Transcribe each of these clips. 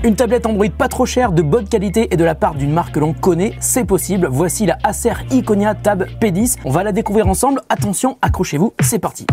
Une tablette Android pas trop chère, de bonne qualité et de la part d'une marque que l'on connaît, c'est possible. Voici la Acer Iconia Tab P10. On va la découvrir ensemble. Attention, accrochez-vous, c'est parti.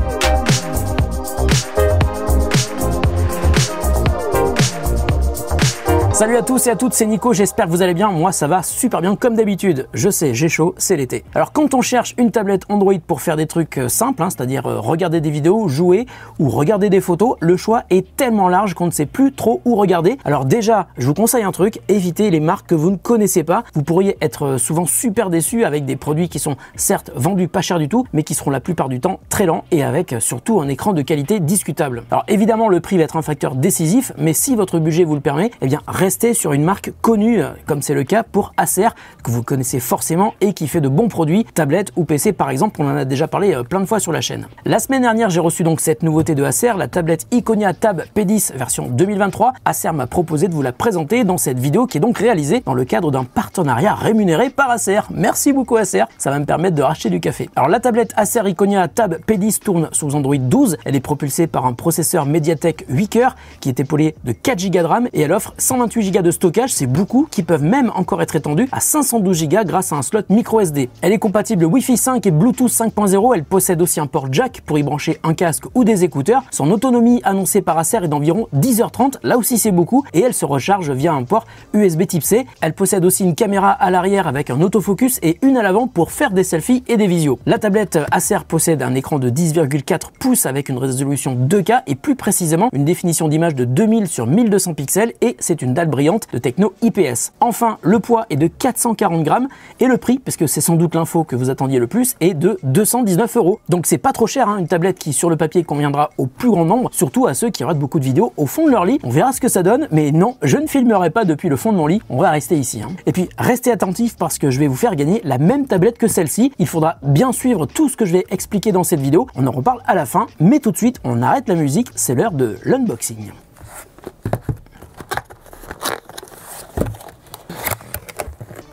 Salut à tous et à toutes, c'est Nico, j'espère que vous allez bien. Moi ça va super bien comme d'habitude. Je sais, j'ai chaud, c'est l'été. Alors quand on cherche une tablette Android pour faire des trucs simples, c'est-à-dire regarder des vidéos, jouer ou regarder des photos, le choix est tellement large qu'on ne sait plus trop où regarder. Alors déjà, je vous conseille un truc, évitez les marques que vous ne connaissez pas. Vous pourriez être souvent super déçu avec des produits qui sont certes vendus pas cher du tout, mais qui seront la plupart du temps très lents et avec surtout un écran de qualité discutable. Alors évidemment, le prix va être un facteur décisif, mais si votre budget vous le permet, eh bien restez sur une marque connue, comme c'est le cas pour Acer, que vous connaissez forcément et qui fait de bons produits, tablettes ou PC par exemple, on en a déjà parlé plein de fois sur la chaîne. La semaine dernière, j'ai reçu donc cette nouveauté de Acer, la tablette Iconia Tab P10 version 2023. Acer m'a proposé de vous la présenter dans cette vidéo qui est donc réalisée dans le cadre d'un partenariat rémunéré par Acer. Merci beaucoup Acer, ça va me permettre de racheter du café. Alors la tablette Acer Iconia Tab P10 tourne sous Android 12, elle est propulsée par un processeur Mediatek 8 cœurs qui est épaulé de 4 Go de RAM et elle offre 128 Go de stockage, c'est beaucoup, qui peuvent même encore être étendus à 512 Go grâce à un slot micro SD. Elle est compatible Wi-Fi 5 et Bluetooth 5.0, elle possède aussi un port jack pour y brancher un casque ou des écouteurs. Son autonomie annoncée par Acer est d'environ 10h30, là aussi c'est beaucoup, et elle se recharge via un port USB type C. Elle possède aussi une caméra à l'arrière avec un autofocus et une à l'avant pour faire des selfies et des visios. La tablette Acer possède un écran de 10,4 pouces avec une résolution 2K et plus précisément une définition d'image de 2000 sur 1200 pixels et c'est une dalle brillante de techno IPS. Enfin, le poids est de 440 grammes et le prix, parce que c'est sans doute l'info que vous attendiez le plus, est de 219 €. Donc c'est pas trop cher, une tablette qui sur le papier conviendra au plus grand nombre, surtout à ceux qui regardent beaucoup de vidéos au fond de leur lit. On verra ce que ça donne, mais non, je ne filmerai pas depuis le fond de mon lit, on va rester ici. Et puis restez attentifs parce que je vais vous faire gagner la même tablette que celle-ci. Il faudra bien suivre tout ce que je vais expliquer dans cette vidéo, on en reparle à la fin, mais tout de suite on arrête la musique, c'est l'heure de l'unboxing.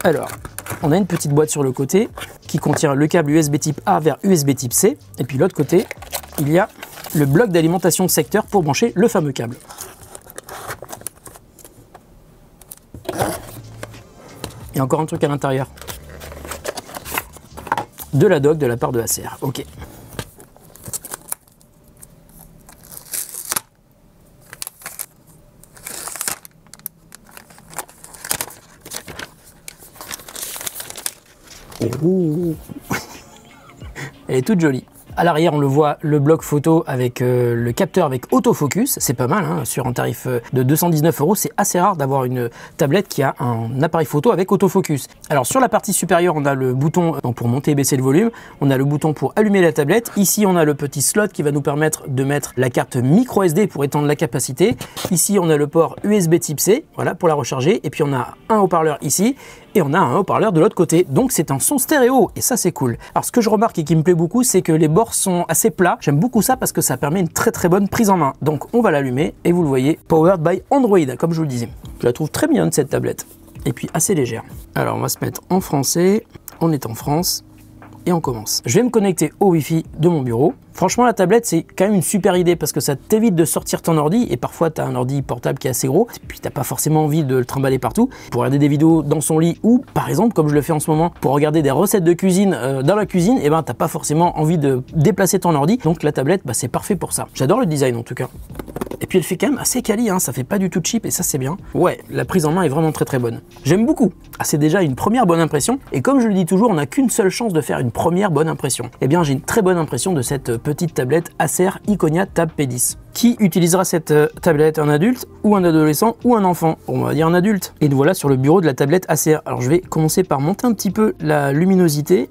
Alors, on a une petite boîte sur le côté qui contient le câble USB type A vers USB type C. Et puis de l'autre côté, il y a le bloc d'alimentation secteur pour brancher le fameux câble. Et encore un truc à l'intérieur. De la dock de la part de Acer. Ok. Elle est toute jolie. À l'arrière, on le voit, le bloc photo avec le capteur avec autofocus. C'est pas mal, sur un tarif de 219 €. C'est assez rare d'avoir une tablette qui a un appareil photo avec autofocus. Alors sur la partie supérieure, on a le bouton pour monter et baisser le volume. On a le bouton pour allumer la tablette. Ici, on a le petit slot qui va nous permettre de mettre la carte micro SD pour étendre la capacité. Ici, on a le port USB type C, voilà, pour la recharger. Et puis on a un haut-parleur ici. Et on a un haut-parleur de l'autre côté, donc c'est un son stéréo, et ça c'est cool. Alors ce que je remarque et qui me plaît beaucoup, c'est que les bords sont assez plats. J'aime beaucoup ça parce que ça permet une très très bonne prise en main. Donc on va l'allumer, et vous le voyez, powered by Android, comme je vous le disais. Je la trouve très mignonne cette tablette, et puis assez légère. Alors on va se mettre en français, on est en France, et on commence. Je vais me connecter au Wi-Fi de mon bureau. Franchement, la tablette, c'est quand même une super idée parce que ça t'évite de sortir ton ordi et parfois tu as un ordi portable qui est assez gros et puis t'as pas forcément envie de le trimballer partout pour regarder des vidéos dans son lit ou par exemple, comme je le fais en ce moment, pour regarder des recettes de cuisine dans la cuisine, et ben t'as pas forcément envie de déplacer ton ordi. Donc la tablette, c'est parfait pour ça. J'adore le design en tout cas. Et puis elle fait quand même assez quali, ça fait pas du tout cheap et ça c'est bien. Ouais, la prise en main est vraiment très très bonne. J'aime beaucoup. C'est déjà une première bonne impression et comme je le dis toujours, on n'a qu'une seule chance de faire une première bonne impression. Eh bien j'ai une très bonne impression de cette petite tablette Acer Iconia Tab P10. Qui utilisera cette tablette? Un adulte ou un adolescent ou un enfant? On va dire un adulte. Et nous voilà sur le bureau de la tablette Acer. Alors je vais commencer par monter un petit peu la luminosité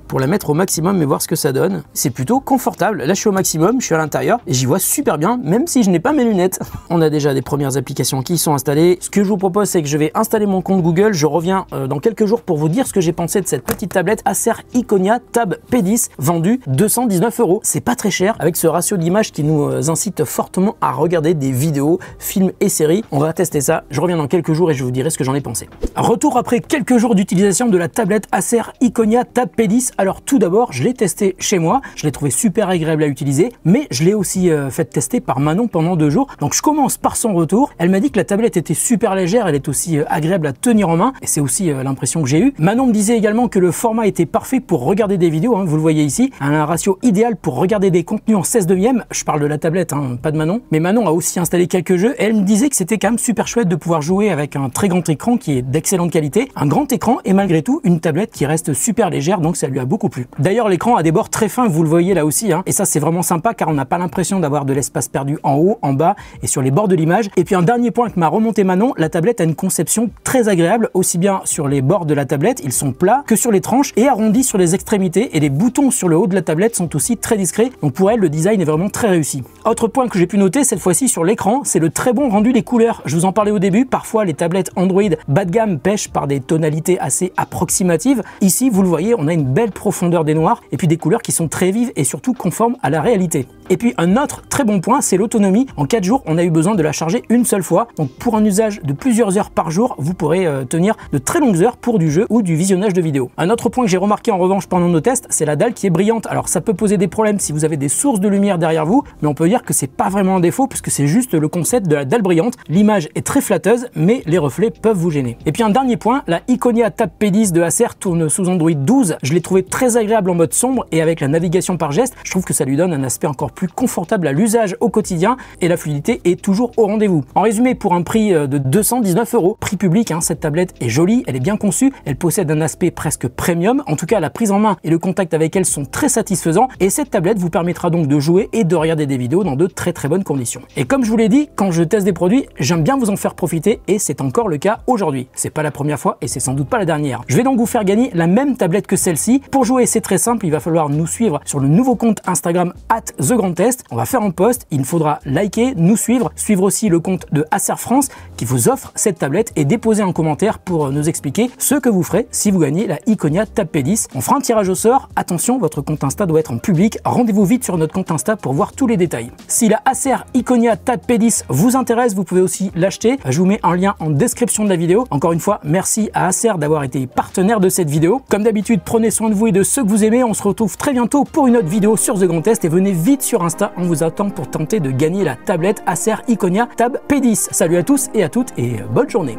pour la mettre au maximum et voir ce que ça donne. C'est plutôt confortable. Là, je suis au maximum, je suis à l'intérieur et j'y vois super bien, même si je n'ai pas mes lunettes. On a déjà des premières applications qui sont installées. Ce que je vous propose, c'est que je vais installer mon compte Google. Je reviens dans quelques jours pour vous dire ce que j'ai pensé de cette petite tablette Acer Iconia Tab P10, vendue 219 €. C'est pas très cher, avec ce ratio d'image qui nous incite fortement à regarder des vidéos, films et séries. On va tester ça. Je reviens dans quelques jours et je vous dirai ce que j'en ai pensé. Retour après quelques jours d'utilisation de la tablette Acer Iconia Tab P10. Alors tout d'abord, je l'ai testé chez moi, je l'ai trouvé super agréable à utiliser, mais je l'ai aussi fait tester par Manon pendant 2 jours. Donc je commence par son retour. Elle m'a dit que la tablette était super légère, elle est aussi agréable à tenir en main, et c'est aussi l'impression que j'ai eue. Manon me disait également que le format était parfait pour regarder des vidéos, hein, vous le voyez ici, un ratio idéal pour regarder des contenus en 16/9. Je parle de la tablette, hein, pas de Manon. Mais Manon a aussi installé quelques jeux, et elle me disait que c'était quand même super chouette de pouvoir jouer avec un très grand écran qui est d'excellente qualité, un grand écran et malgré tout une tablette qui reste super légère, donc ça lui a beaucoup plu. D'ailleurs l'écran a des bords très fins, vous le voyez là aussi, hein, et ça c'est vraiment sympa car on n'a pas l'impression d'avoir de l'espace perdu en haut, en bas et sur les bords de l'image. Et puis un dernier point que m'a remonté Manon, la tablette a une conception très agréable, aussi bien sur les bords de la tablette, ils sont plats, que sur les tranches et arrondis sur les extrémités, et les boutons sur le haut de la tablette sont aussi très discrets, donc pour elle le design est vraiment très réussi. Autre point que j'ai pu noter cette fois-ci sur l'écran, c'est le très bon rendu des couleurs. Je vous en parlais au début, parfois les tablettes Android bas de gamme pêchent par des tonalités assez approximatives. Ici, vous le voyez, on a une belle profondeur des noirs et puis des couleurs qui sont très vives et surtout conformes à la réalité. Et puis un autre très bon point, c'est l'autonomie. En 4 jours, on a eu besoin de la charger une seule fois. Donc pour un usage de plusieurs heures par jour, vous pourrez tenir de très longues heures pour du jeu ou du visionnage de vidéos. Un autre point que j'ai remarqué en revanche pendant nos tests, c'est la dalle qui est brillante. Alors ça peut poser des problèmes si vous avez des sources de lumière derrière vous, mais on peut dire que c'est pas vraiment un défaut puisque c'est juste le concept de la dalle brillante. L'image est très flatteuse, mais les reflets peuvent vous gêner. Et puis un dernier point, la Iconia Tab P10 de Acer tourne sous Android 12. Je l'ai trouvé très agréable en mode sombre et avec la navigation par geste, je trouve que ça lui donne un aspect encore plus confortable à l'usage au quotidien et la fluidité est toujours au rendez-vous. En résumé, pour un prix de 219 €, prix public, hein, cette tablette est jolie, elle est bien conçue, elle possède un aspect presque premium. En tout cas, la prise en main et le contact avec elle sont très satisfaisants et cette tablette vous permettra donc de jouer et de regarder des vidéos dans de très bonnes conditions. Et comme je vous l'ai dit, quand je teste des produits, j'aime bien vous en faire profiter et c'est encore le cas aujourd'hui. C'est pas la première fois et c'est sans doute pas la dernière. Je vais donc vous faire gagner la même tablette que celle-ci. Pour jouer, c'est très simple, il va falloir nous suivre sur le nouveau compte Instagram @thegrandtest. On va faire un post, il faudra liker, nous suivre aussi le compte de Acer France qui vous offre cette tablette et déposer un commentaire pour nous expliquer ce que vous ferez si vous gagnez la Iconia Tab P10. On fera un tirage au sort. Attention, votre compte Insta doit être en public. Rendez-vous vite sur notre compte Insta pour voir tous les détails. Si la Acer Iconia Tab P10 vous intéresse, vous pouvez aussi l'acheter. Je vous mets un lien en description de la vidéo. Encore une fois, merci à Acer d'avoir été partenaire de cette vidéo. Comme d'habitude, prenez soin de vous et de ceux que vous aimez. On se retrouve très bientôt pour une autre vidéo sur The Grand Test et venez vite sur Insta, on vous attend pour tenter de gagner la tablette Acer Iconia Tab P10. Salut à tous et à toutes et bonne journée.